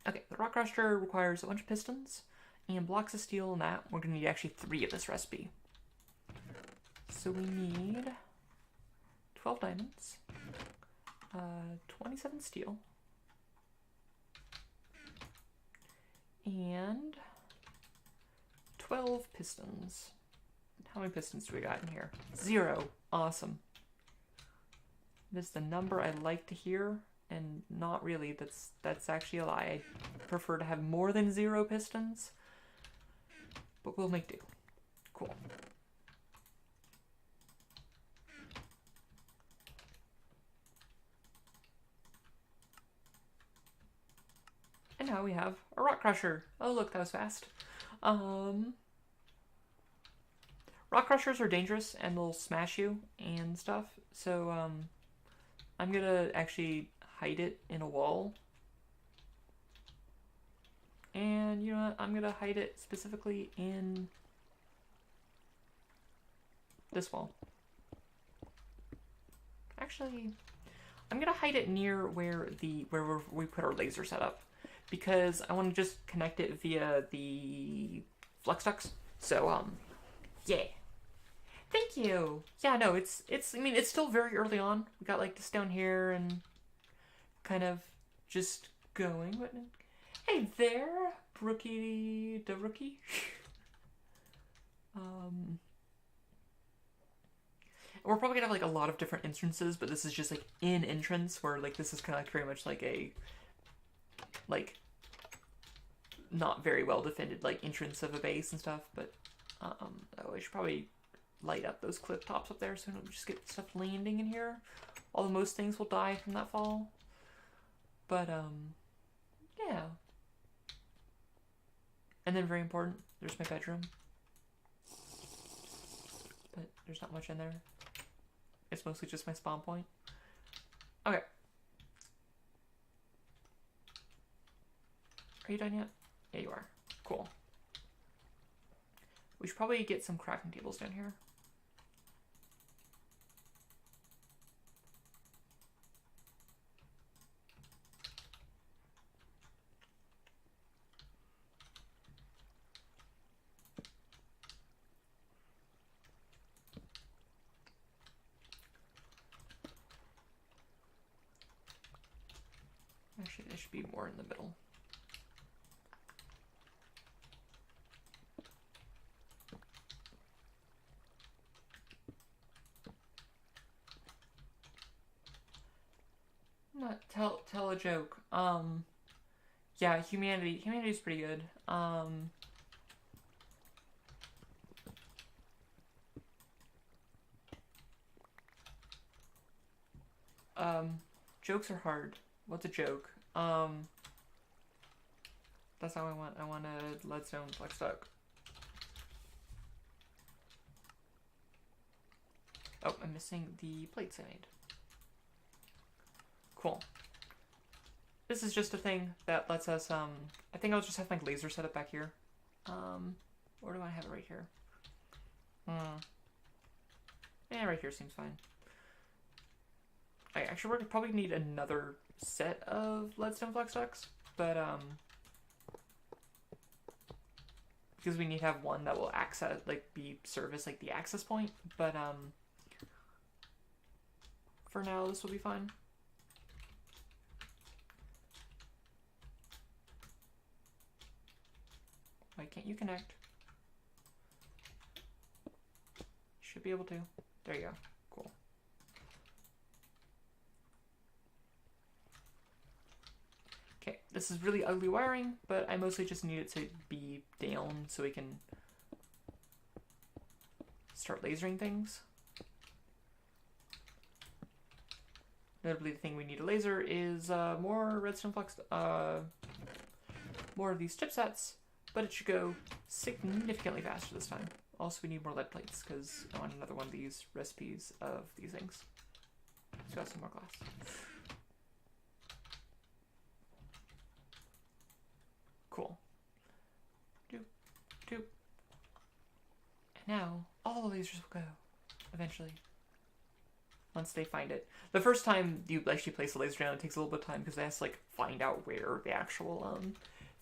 Okay, the rock crusher requires a bunch of pistons and blocks of steel, and that we're gonna need actually 3 of this recipe. So we need 12 diamonds, 27 steel, and 12 pistons. How many pistons do we got in here? 0. Awesome. This is the number I like to hear, and not really. That's actually a lie. I prefer to have more than 0 pistons, but we'll make do. Cool. And now we have a rock crusher. Oh look, that was fast. Rock crushers are dangerous and they'll smash you and stuff. So I'm gonna actually hide it in a wall. And you know what? I'm gonna hide it specifically in this wall. Actually, I'm gonna hide it near where we put our laser setup, because I want to just connect it via the flux ducts. So yeah. Thank you. Yeah, no, it's I mean, it's still very early on. We got like this down here and kind of just going. But hey there, Brookie the rookie. We're probably gonna have like a lot of different entrances, but this is just like in entrance where like this is kind of like very much like a like not very well defended like entrance of a base and stuff. But oh, I should probably light up those cliff tops up there so we don't just get stuff landing in here. Although most things will die from that fall. But yeah. And then very important, there's my bedroom. But there's not much in there. It's mostly just my spawn point. Okay. Are you done yet? Yeah, you are. Cool. We should probably get some crafting tables down here. Actually, there should be more in the middle. Not tell a joke. Yeah, humanity's pretty good. Jokes are hard. What's a joke? That's how I want a leadstone flux duct. Oh, I'm missing the plates I made. Cool. This is just a thing that lets us, I think I'll just have my laser set up back here. Or do I have it right here? Yeah, right here seems fine. Actually, we're probably need another set of leadstone flux ducts, but, because we need to have one that will access, like, service, like, the access point, but, for now, this will be fine. Why can't you connect? Should be able to. There you go. Cool. Okay, this is really ugly wiring, but I mostly just need it to be down so we can start lasering things. Notably, the thing we need a laser is more redstone flux, more of these chipsets, but it should go significantly faster this time. Also, we need more lead plates because I want another one of these recipes of these things. Let's got some more glass. Cool. Doop, doop. And now, all the lasers will go, eventually. once they find it. The first time you actually place a laser down, it takes a little bit of time because they have to like find out where the actual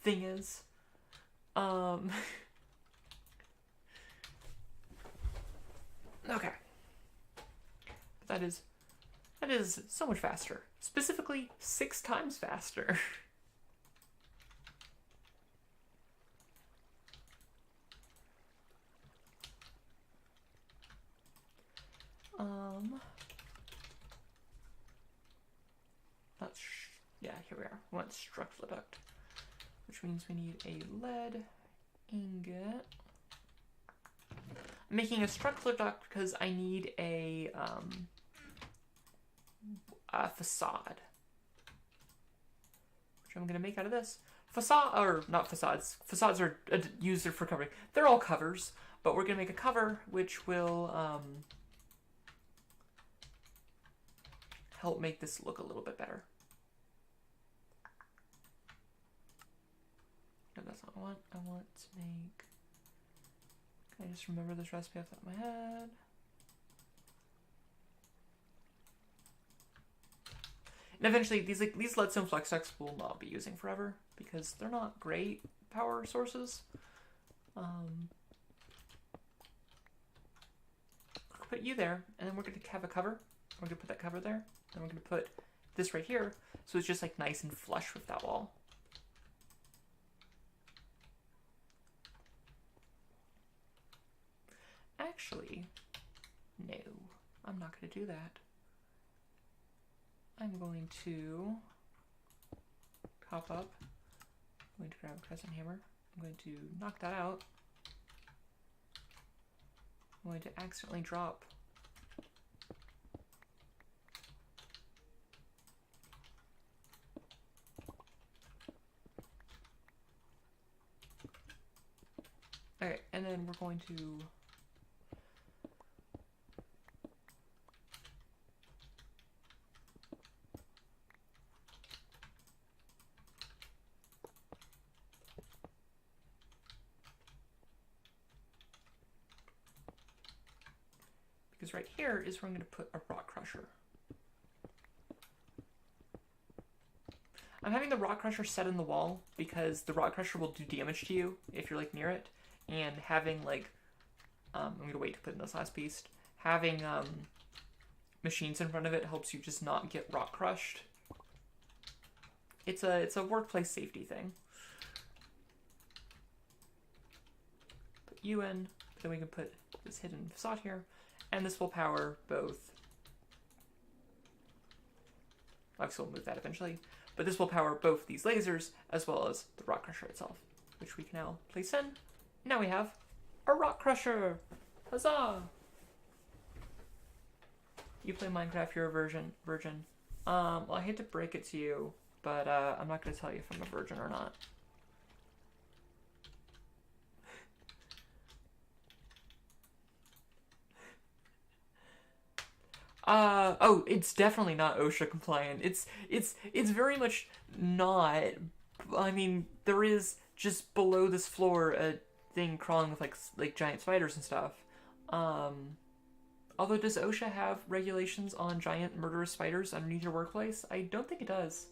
thing is. Okay. That is so much faster. Specifically, 6 times faster. Yeah, here we are. We want structural duct, which means we need a lead ingot. I'm making a structural duct because I need a facade, which I'm gonna make out of this. Facade, or not facades. Facades are used for covering. They're all covers, but we're gonna make a cover which will help make this look a little bit better. No, that's not what I want. I want to make... Can I just remember this recipe off the top of my head? And eventually, these leadstone flex ducts will not be using forever because they're not great power sources. Put you there, and then we're going to have a cover. We're going to put that cover there, and we're going to put this right here, so it's just like nice and flush with that wall. Actually, no, I'm not going to do that. I'm going to hop up. I'm going to grab a crescent hammer. I'm going to knock that out. I'm going to accidentally drop okay, and then we're going to right here is where I'm going to put a rock crusher. I'm having the rock crusher set in the wall because the rock crusher will do damage to you if you're like near it, and having like I'm going to wait to put in this last piece. Having machines in front of it helps you just not get rock crushed. It's a workplace safety thing. Put you in, then we can put this hidden facade here. And this will power both. Obviously, we'll move that eventually. But this will power both these lasers as well as the rock crusher itself, which we can now place in. Now we have a rock crusher. Huzzah! You play Minecraft, you're a virgin. Well, I hate to break it to you, but I'm not going to tell you if I'm a virgin or not. Oh, it's definitely not OSHA compliant. It's very much not. I mean, there is just below this floor a thing crawling with like giant spiders and stuff. Although, does OSHA have regulations on giant murderous spiders underneath your workplace? I don't think it does.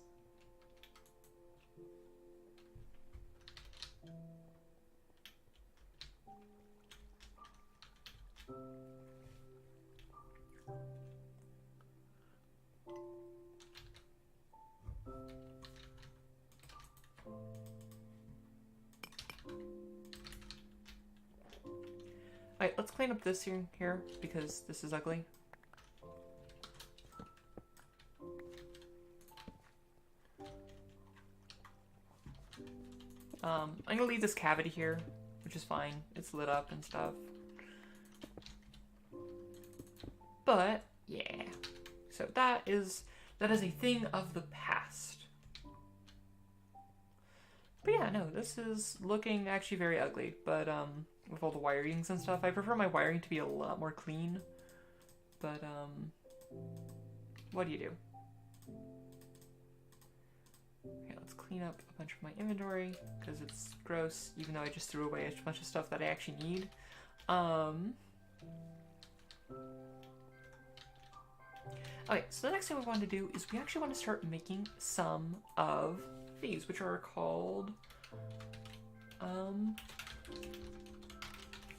Alright, let's clean up this here because this is ugly. I'm gonna leave this cavity here, which is fine. It's lit up and stuff. But yeah, so that is a thing of the past. But yeah, no, this is looking actually very ugly. But with all the wirings and stuff, I prefer my wiring to be a lot more clean. But what do you do? Okay, let's clean up a bunch of my inventory because it's gross, even though I just threw away a bunch of stuff that I actually need. Okay, so the next thing we want to do is we actually want to start making some of these, which are called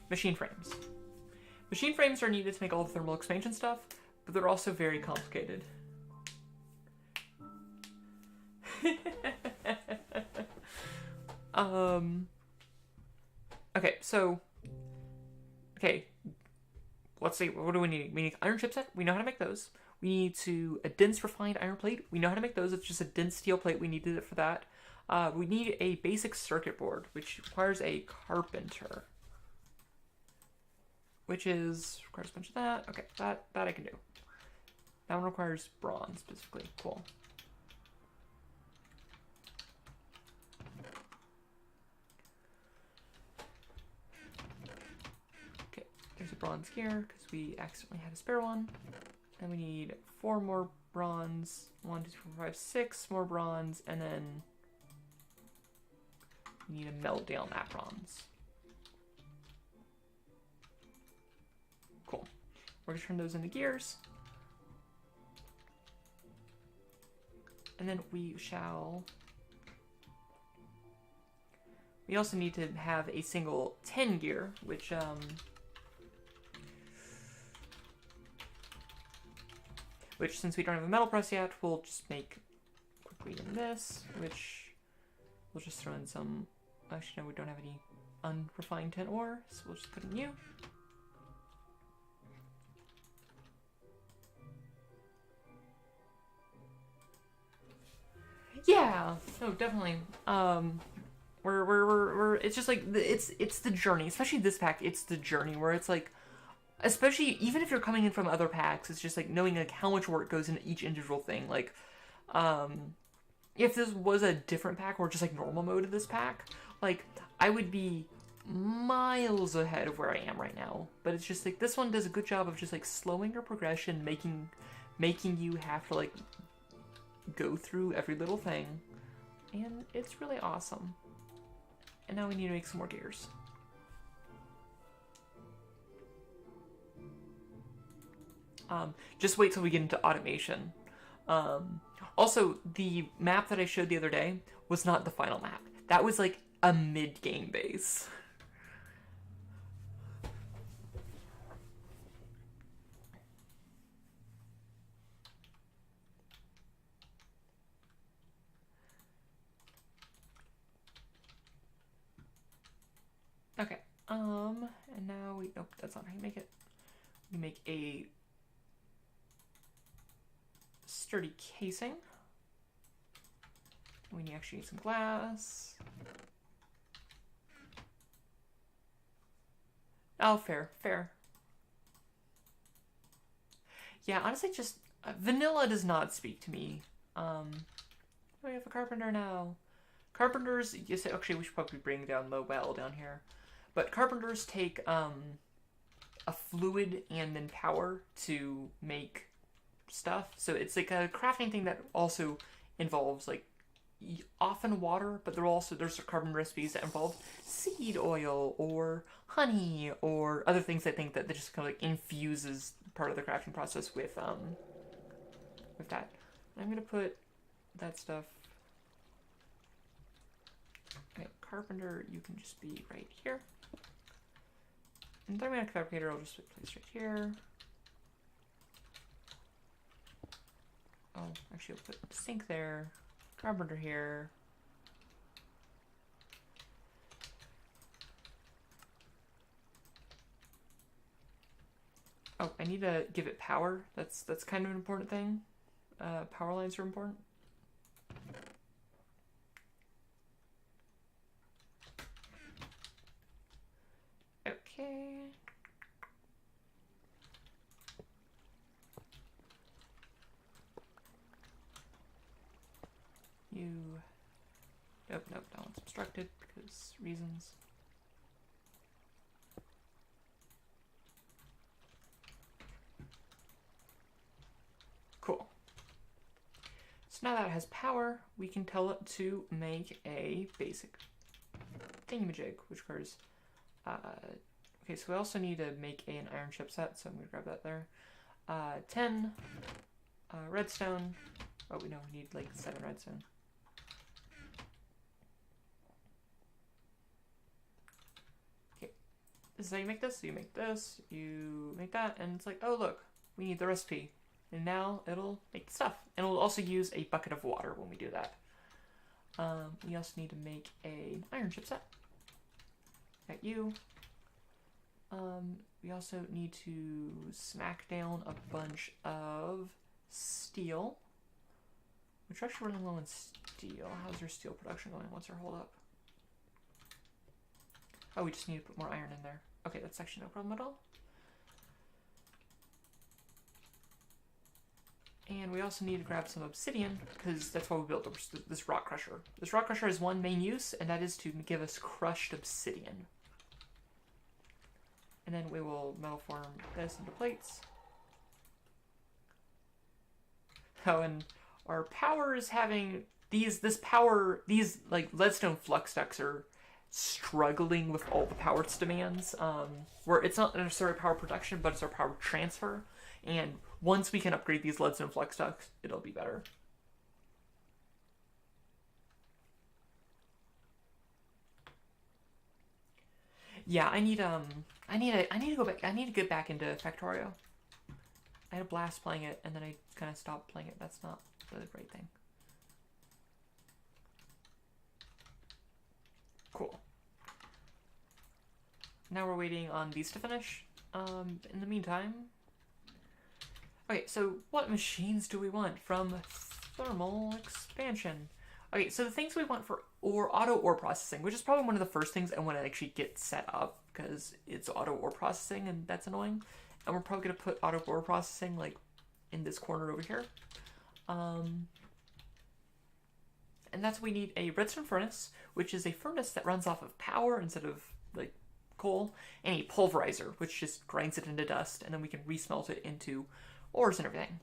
machine frames. Machine frames are needed to make all the thermal expansion stuff, but they're also very complicated. Okay, so, let's see, what do we need? We need iron chipset, we know how to make those. We need a dense refined iron plate, we know how to make those, it's just a dense steel plate, we needed it for that. We need a basic circuit board, which requires a carpenter. Requires a bunch of that. Okay, that I can do. That one requires bronze, specifically. Cool. Okay, there's a bronze here, because we accidentally had a spare one. Then we need 4 more bronze. 1, 2, 3, 4, 5, 6 more bronze, and then we need to melt down that bronze. Cool. We're going to turn those into gears. And then we also need to have a single 10 gear, which, since we don't have a metal press yet, we'll just make quickly in this, which we'll just throw in some, actually no, we don't have any unrefined tin ore, so we'll just put in you. Yeah, no, definitely. We're it's just like it's the journey, especially this pack. It's the journey where it's like, especially even if you're coming in from other packs, it's just like knowing like how much work goes into each individual thing. Like, if this was a different pack or just like normal mode of this pack, like I would be miles ahead of where I am right now. But it's just like this one does a good job of just like slowing your progression, making you have to like go through every little thing, and it's really awesome. And now we need to make some more gears. Just wait till we get into automation. Also, the map that I showed the other day was not the final map. That was like a mid-game base. Okay, and now nope, that's not how you make it. We make a sturdy casing. We actually need some glass. Oh, fair. Yeah, honestly, just vanilla does not speak to me. We have a carpenter now. Carpenters, actually, we should probably bring down Lowell down here. But carpenters take a fluid and then power to make stuff. So it's like a crafting thing that also involves like often water, but there's carbon recipes that involve seed oil or honey or other things. I think that just kind of like infuses part of the crafting process with that. I'm gonna put that stuff. Okay, carpenter, you can just be right here. And thermodynamic fabricator, I'll just place right here. Oh, actually, I'll put sink there. Carpenter here. Oh, I need to give it power. That's kind of an important thing. Power lines are important. Okay. Nope, that one's obstructed because reasons. Cool. So now that it has power, we can tell it to make a basic thingamajig, which requires, okay, so we also need to make an iron chipset, so I'm gonna grab that there. 10 redstone. Oh, we know we need like 7 redstone. Okay, this is how you make this. So you make this, you make that, and it's like, oh look, we need the recipe. And now it'll make the stuff. And it'll also use a bucket of water when we do that. We also need to make an iron chipset. Got you. We also need to smack down a bunch of steel. We're actually running low on steel. How's your steel production going? What's our hold up? Oh, we just need to put more iron in there. Okay, that's actually no problem at all. And we also need to grab some obsidian, because that's why we built this rock crusher. This rock crusher has one main use, and that is to give us crushed obsidian. And then we will metal form this into plates. Oh, and our power is having these like leadstone flux ducts are struggling with all the power demands. Where it's not necessarily power production, but it's our power transfer. And once we can upgrade these leadstone flux ducts, it'll be better. Yeah, I need to go back. I need to get back into Factorio. I had a blast playing it, and then I kind of stopped playing it. That's not the right thing. Cool. Now we're waiting on these to finish. In the meantime... Okay, so what machines do we want from thermal expansion? Okay, so the things we want for auto ore processing, which is probably one of the first things I want to actually get set up, because it's auto ore processing, and that's annoying. And we're probably going to put auto ore processing, like, in this corner over here. And that's we need a redstone furnace, which is a furnace that runs off of power instead of, like, coal, and a pulverizer, which just grinds it into dust, and then we can resmelt it into ores and everything.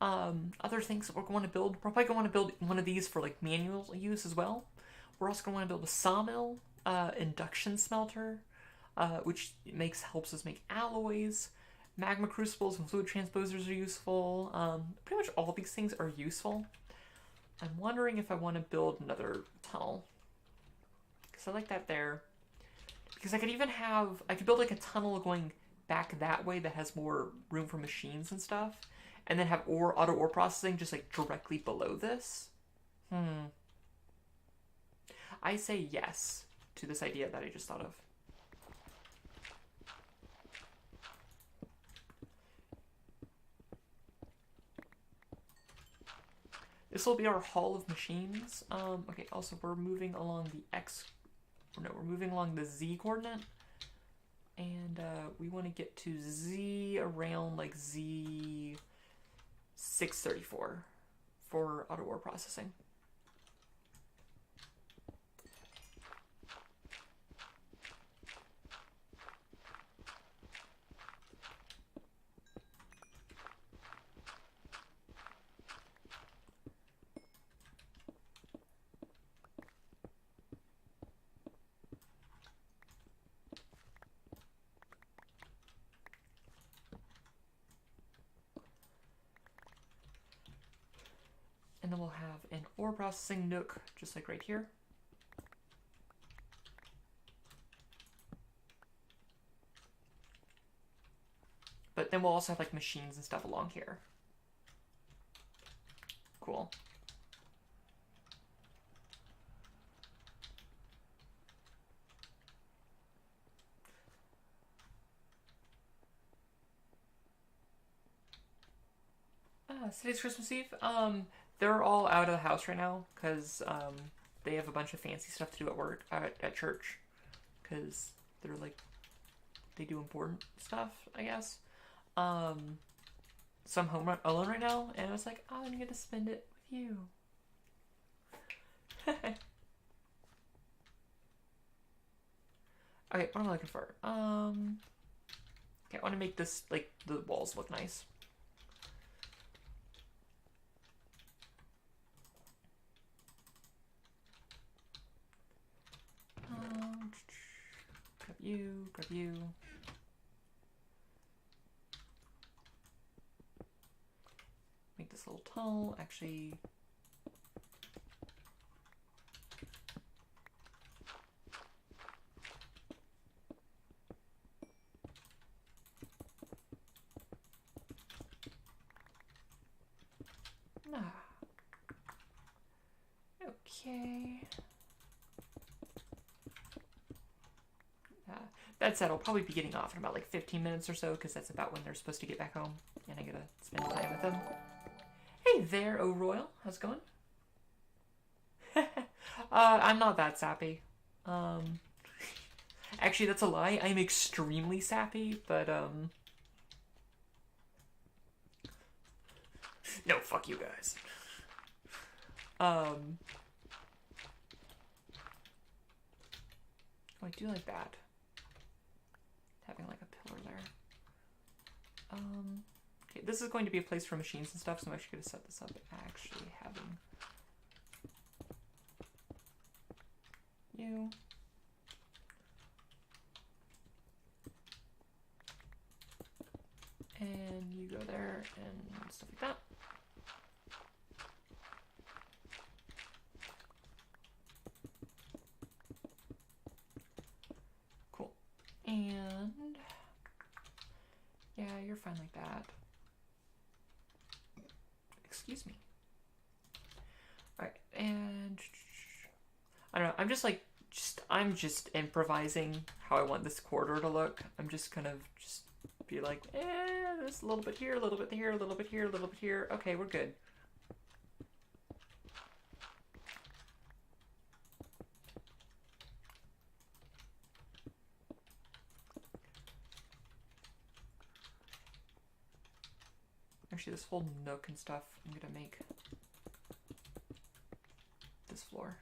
Other things that we're going to build, we're probably going to want to build one of these for like manual use as well. We're also going to want to build a sawmill, induction smelter, which helps us make alloys. Magma crucibles and fluid transposers are useful. Pretty much all these things are useful. I'm wondering if I want to build another tunnel, because I like that there. Because I could build like a tunnel going back that way that has more room for machines and stuff, and then have auto ore processing just like directly below this. I say yes to this idea that I just thought of. This will be our hall of machines. Okay, also we're moving along we're moving along the Z coordinate. And we want to get to Z around like Z 634 for auto ore processing. And then we'll have an ore processing nook, just like right here. But then we'll also have like machines and stuff along here. Cool. Today's Christmas Eve. They're all out of the house right now because they have a bunch of fancy stuff to do at work, at church, because they're like, they do important stuff, I guess. So I'm home alone right now, and I was like, oh, I'm gonna spend it with you. Okay, what am I looking for? Okay, I want to make this, like, the walls look nice. Grab you. Make this Well, actually... Nah. Okay. That said, I'll probably be getting off in about like 15 minutes or so, because that's about when they're supposed to get back home, and I gotta spend time with them. Hey there, O'Royal. How's it going? I'm not that sappy. Actually, that's a lie. I'm extremely sappy, but, no, fuck you guys. Oh, I do like that. Having, like, a pillar there. Okay, this is going to be a place for machines and stuff, so I'm actually going to set this up actually having you. And you go there and stuff like that. Cool. And yeah, you're fine like that. Excuse me. Alright, and I don't know, I'm just like I'm just improvising how I want this corridor to look. I'm just kind of just be like, there's a little bit here, a little bit here, a little bit here, a little bit here. Okay, we're good. Actually, this whole nook and stuff, I'm gonna make this floor.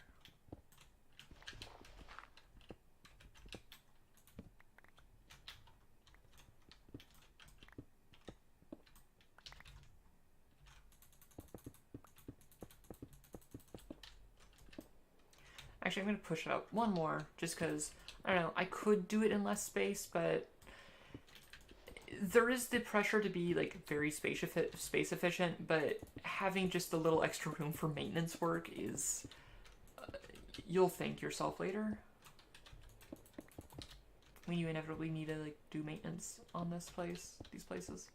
Actually, I'm going to push it up one more, just because, I don't know, I could do it in less space, but there is the pressure to be, like, very space efficient, but having just a little extra room for maintenance work is, you'll thank yourself later. When you inevitably need to, like, do maintenance on this place, these places.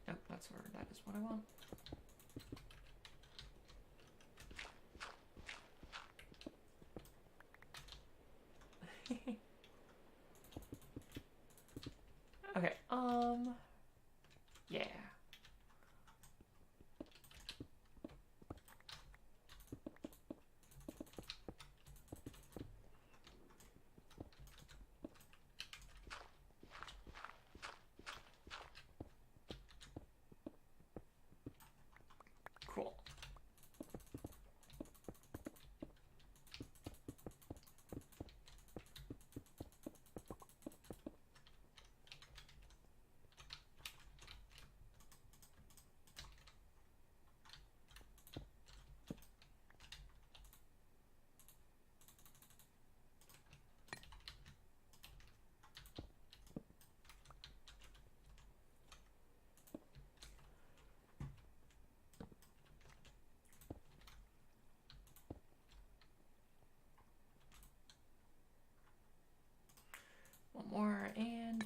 Yep, that's where that is what I want. Okay, yeah. Cool. One more, and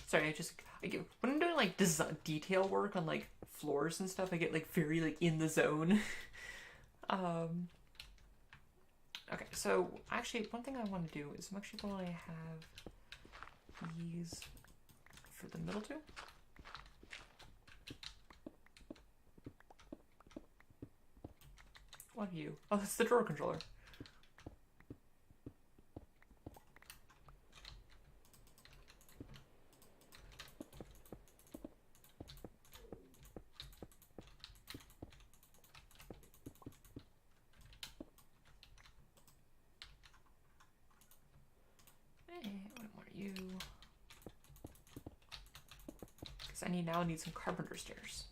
sorry, I get when I'm doing like detail work on like floors and stuff, I get like very like in the zone. Okay, so actually one thing I want to do is I'm actually going to have these for the middle two. What are you? Oh, that's the drawer controller. What are you? Because I now need some carpenter stairs.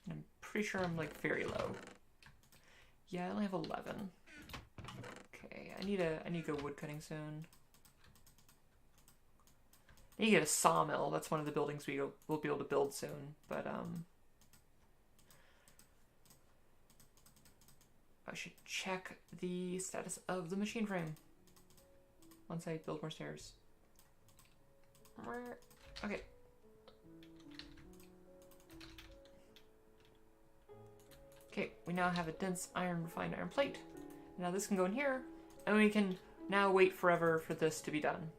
And I'm pretty sure I'm like very low. Yeah, I only have 11. Okay, I need to go wood cutting soon. I need to get a sawmill. That's one of the buildings we'll be able to build soon. But I should check the status of the machine frame once I build more stairs. Okay. Okay, we now have a dense refined iron plate. Now this can go in here, and we can now wait forever for this to be done.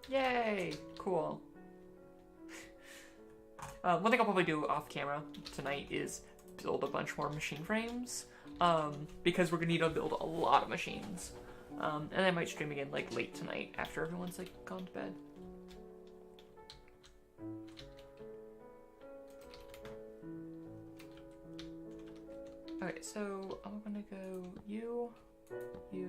Yay! Cool. One thing I'll probably do off camera tonight is build a bunch more machine frames, because we're gonna need to build a lot of machines. And I might stream again like late tonight after everyone's like gone to bed. Okay, so I'm gonna go you, yeah.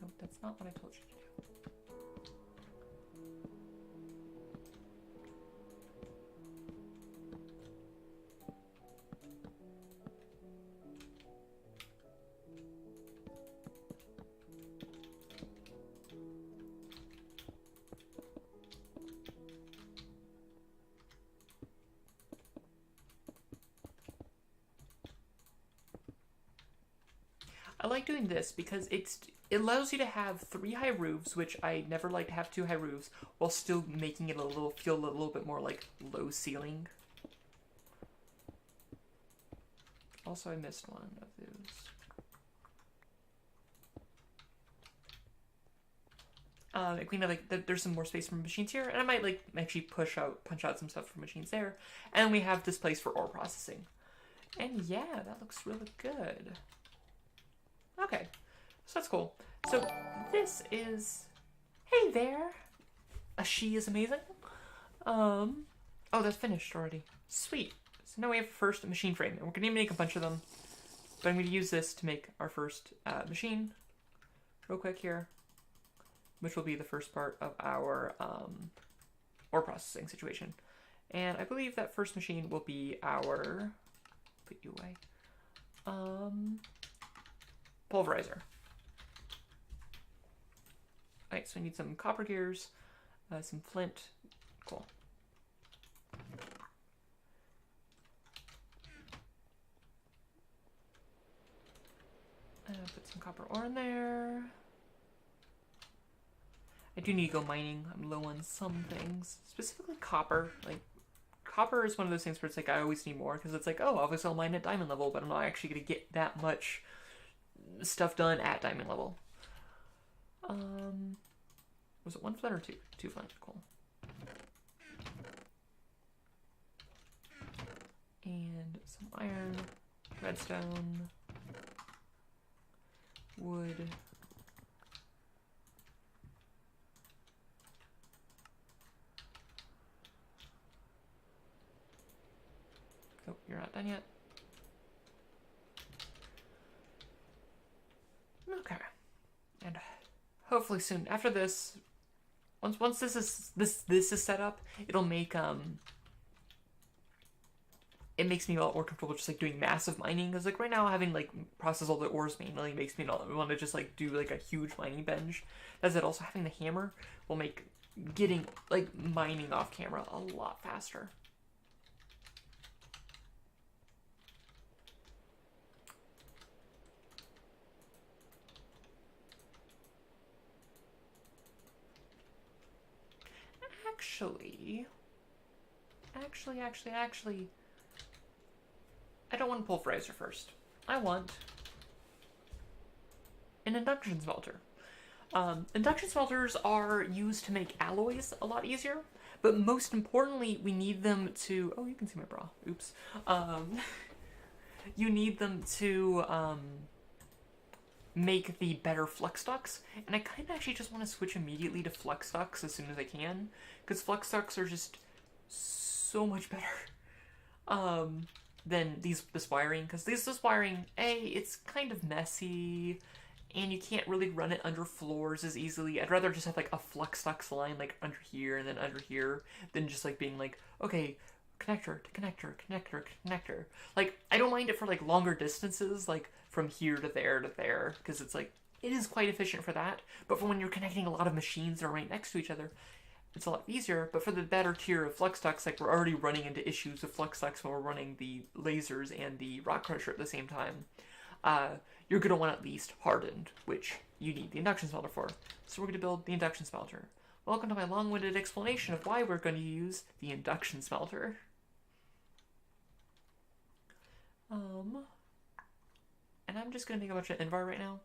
Nope, that's not what I told you to do. I like doing this because it allows you to have 3 high roofs, which I never like to have 2 high roofs, while still making it feel a little bit more like low ceiling. Also, I missed one of those. There's some more space for machines here, and I might like actually punch out some stuff for machines there, and we have this place for ore processing. And yeah, that looks really good. Okay, so that's cool. So this is, hey there, she is amazing. Oh, that's finished already. Sweet. So now we have first machine frame, and we're gonna make a bunch of them. But I'm gonna use this to make our first machine, real quick here, which will be the first part of our ore processing situation. And I believe that first machine will be our, put you away, pulverizer. Alright, so we need some copper gears, some flint. Cool. Put some copper ore in there. I do need to go mining. I'm low on some things, specifically copper. Like, copper is one of those things where it's like I always need more because it's like, oh, obviously I'll mine at diamond level, but I'm not actually going to get that much stuff done at diamond level. Was it 1 flint or 2? 2 flint, cool. And some iron, redstone, wood. Oh, you're not done yet. Okay. And hopefully soon after this, once this is set up, it'll make it makes me a lot more comfortable just like doing massive mining, because like right now having like process all the ores manually makes me not want to just like do like a huge mining bench. As it also having the hammer will make getting like mining off camera a lot faster. Actually, I don't want a pulverizer first. I want an induction smelter. Induction smelters are used to make alloys a lot easier, but most importantly, we need them to, oh, you can see my bra, oops. You need them to, make the better flux ducts, and I kind of actually just want to switch immediately to flux ducts as soon as I can, because flux ducts are just so much better than this wiring, because this wiring, it's kind of messy, and you can't really run it under floors as easily. I'd rather just have like a Fluxlux line like under here and then under here than just like being like, okay, connector to connector, connector, connector. Like, I don't mind it for like longer distances, like from here to there, because it's like, it is quite efficient for that. But for when you're connecting a lot of machines that are right next to each other, it's a lot easier. But for the better tier of flux ducts, like we're already running into issues with flux ducts when we're running the lasers and the rock crusher at the same time. You're going to want at least hardened, which you need the induction smelter for. So we're going to build the induction smelter. Welcome to my long-winded explanation of why we're going to use the induction smelter. And I'm just going to make a bunch of Invar right now,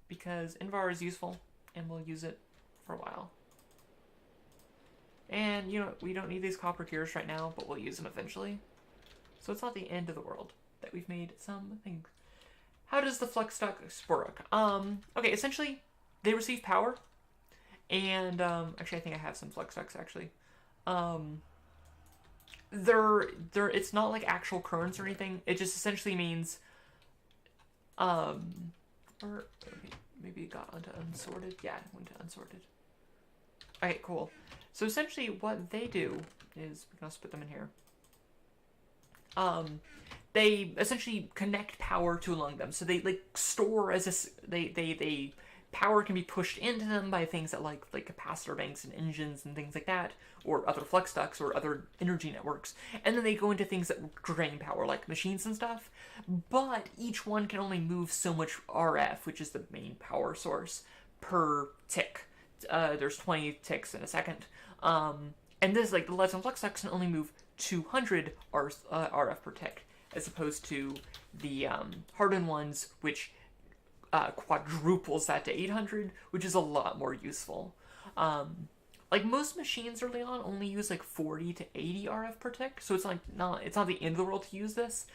because Invar is useful, and we'll use it for a while. And, you know, we don't need these copper gears right now, but we'll use them eventually. So it's not the end of the world that we've made some things. How does the flux duct work? Okay, essentially, they receive power, and, actually, I think I have some flux ducts, actually. It's not like actual currents or anything. It just essentially means, or maybe it got onto unsorted. Yeah, it went to unsorted. Okay, cool. So essentially, what they do is, we're gonna split them in here. They essentially connect power to along them. So they like store as a they power can be pushed into them by things that like capacitor banks and engines and things like that, or other flux ducts or other energy networks. And then they go into things that drain power, like machines and stuff. But each one can only move so much RF, which is the main power source, per tick. There's 20 ticks in a second. And this, like, the leads and flux ducts can only move 200 RF per tick, as opposed to the hardened ones, which quadruples that to 800, which is a lot more useful. Like, most machines early on only use like 40 to 80 RF per tick, so it's like it's not the end of the world to use this,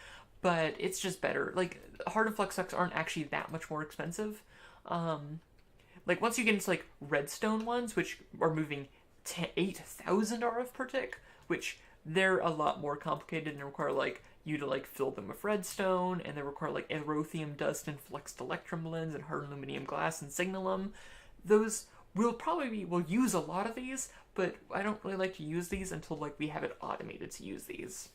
but it's just better. Like, hardened flux ducts aren't actually that much more expensive. Like, once you get into like redstone ones, which are moving 8,000 RF per tick, which they're a lot more complicated and require like you to like fill them with redstone, and they require like erythium dust and flexed electrum blends and hard aluminum glass and signalum. Those we'll use a lot of these, but I don't really like to use these until like we have it automated to use these.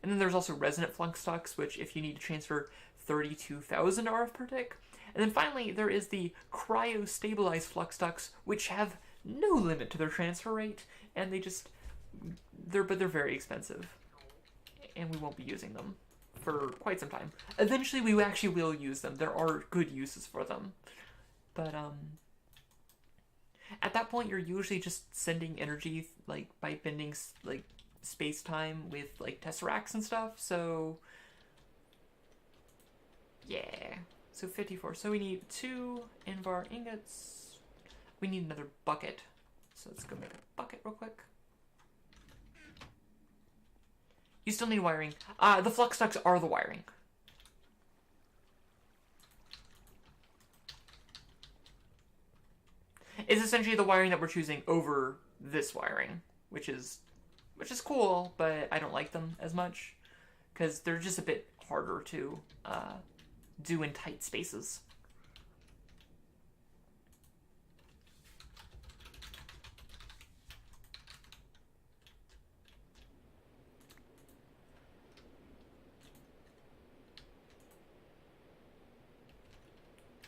And then there's also resonant flux ducts, which if you need to transfer 32,000 RF per tick. And then finally, there is the cryo-stabilized flux ducts, which have no limit to their transfer rate, and they're very expensive, and we won't be using them for quite some time. Eventually, we actually will use them. There are good uses for them, but at that point, you're usually just sending energy like by bending like space-time with like tesseracts and stuff. So yeah. So 54. So we need 2 Invar ingots. We need another bucket. So let's go make a bucket real quick. You still need wiring. The flux ducts are the wiring. It's essentially the wiring that we're choosing over this wiring, which is cool, but I don't like them as much because they're just a bit harder to do in tight spaces.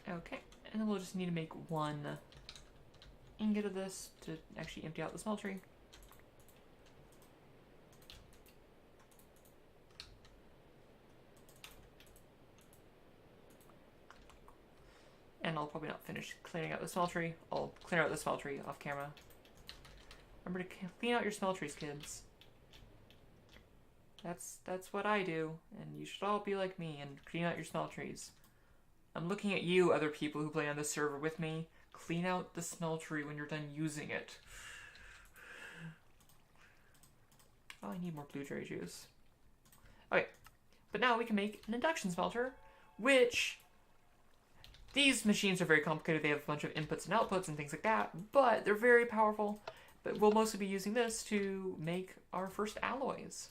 Okay, and then we'll just need to make 1 ingot of this to actually empty out the smeltery. And I'll probably not finish cleaning out the smeltery. I'll clear out the smeltery off camera. Remember to clean out your smelteries, kids. That's what I do, and you should all be like me and clean out your smelteries. I'm looking at you, other people who play on this server with me. Clean out the smeltery when you're done using it. Oh, I need more blueberry juice. Okay, but now we can make an induction smelter, which... These machines are very complicated. They have a bunch of inputs and outputs and things like that, but they're very powerful. But we'll mostly be using this to make our first alloys.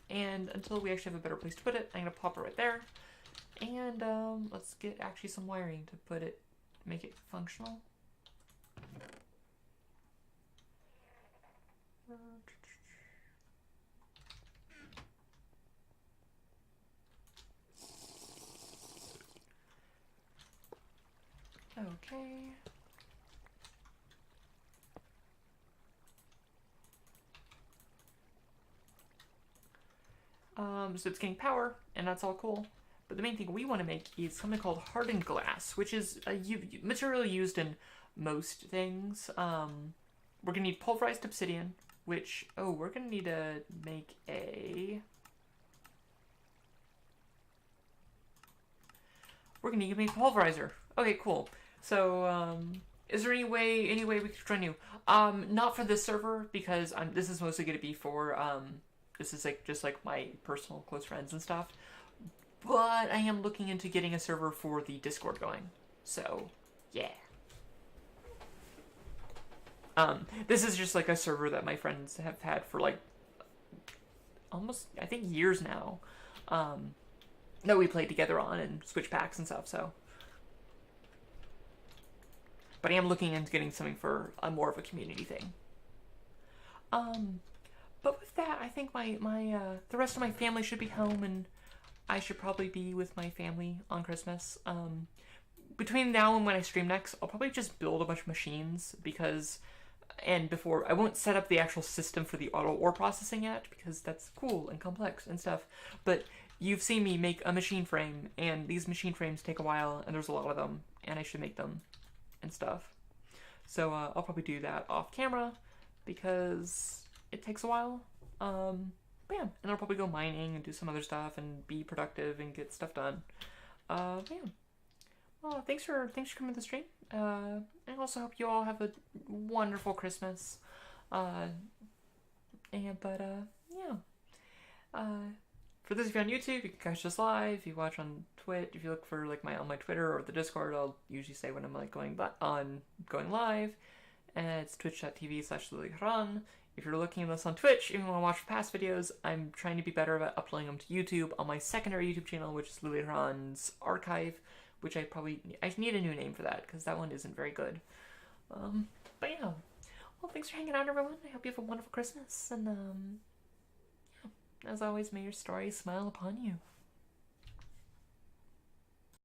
And until we actually have a better place to put it, I'm going to pop it right there. And let's get actually some wiring to make it functional. Okay. So it's getting power, and that's all cool. But the main thing we want to make is something called hardened glass, which is a material used in most things. We're gonna need pulverized obsidian, which we're gonna need to make a. We're gonna need to make a pulverizer. Okay, cool. So is there any way we could join you? Not for this server because this is mostly gonna be for this is like just like my personal close friends and stuff. But I am looking into getting a server for the Discord going. So, yeah. This is just like a server that my friends have had for like almost, I think, years now. That we played together on and switch packs and stuff. So, but I am looking into getting something for a more of a community thing. But with that, I think my the rest of my family should be home, and I should probably be with my family on Christmas. Between now and when I stream next, I'll probably just build a bunch of machines before I won't set up the actual system for the auto ore processing yet because that's cool and complex and stuff. But you've seen me make a machine frame, and these machine frames take a while, and there's a lot of them, and I should make them and stuff. So I'll probably do that off camera because it takes a while. But yeah, and I'll probably go mining and do some other stuff and be productive and get stuff done. Yeah. Well, thanks for coming to the stream. I also hope you all have a wonderful Christmas. Yeah. For those of you on YouTube, you can catch this live. If you watch on Twitch, if you look for like on my Twitter or the Discord, I'll usually say when I'm like going live. And it's twitch.tv/LilyHaran. If you're looking at this on Twitch, if you want to watch past videos, I'm trying to be better about uploading them to YouTube on my secondary YouTube channel, which is Lily Haran's Archive, which I need a new name for that because that one isn't very good. But yeah, well, thanks for hanging out, everyone. I hope you have a wonderful Christmas, and yeah, as always, may your stories smile upon you.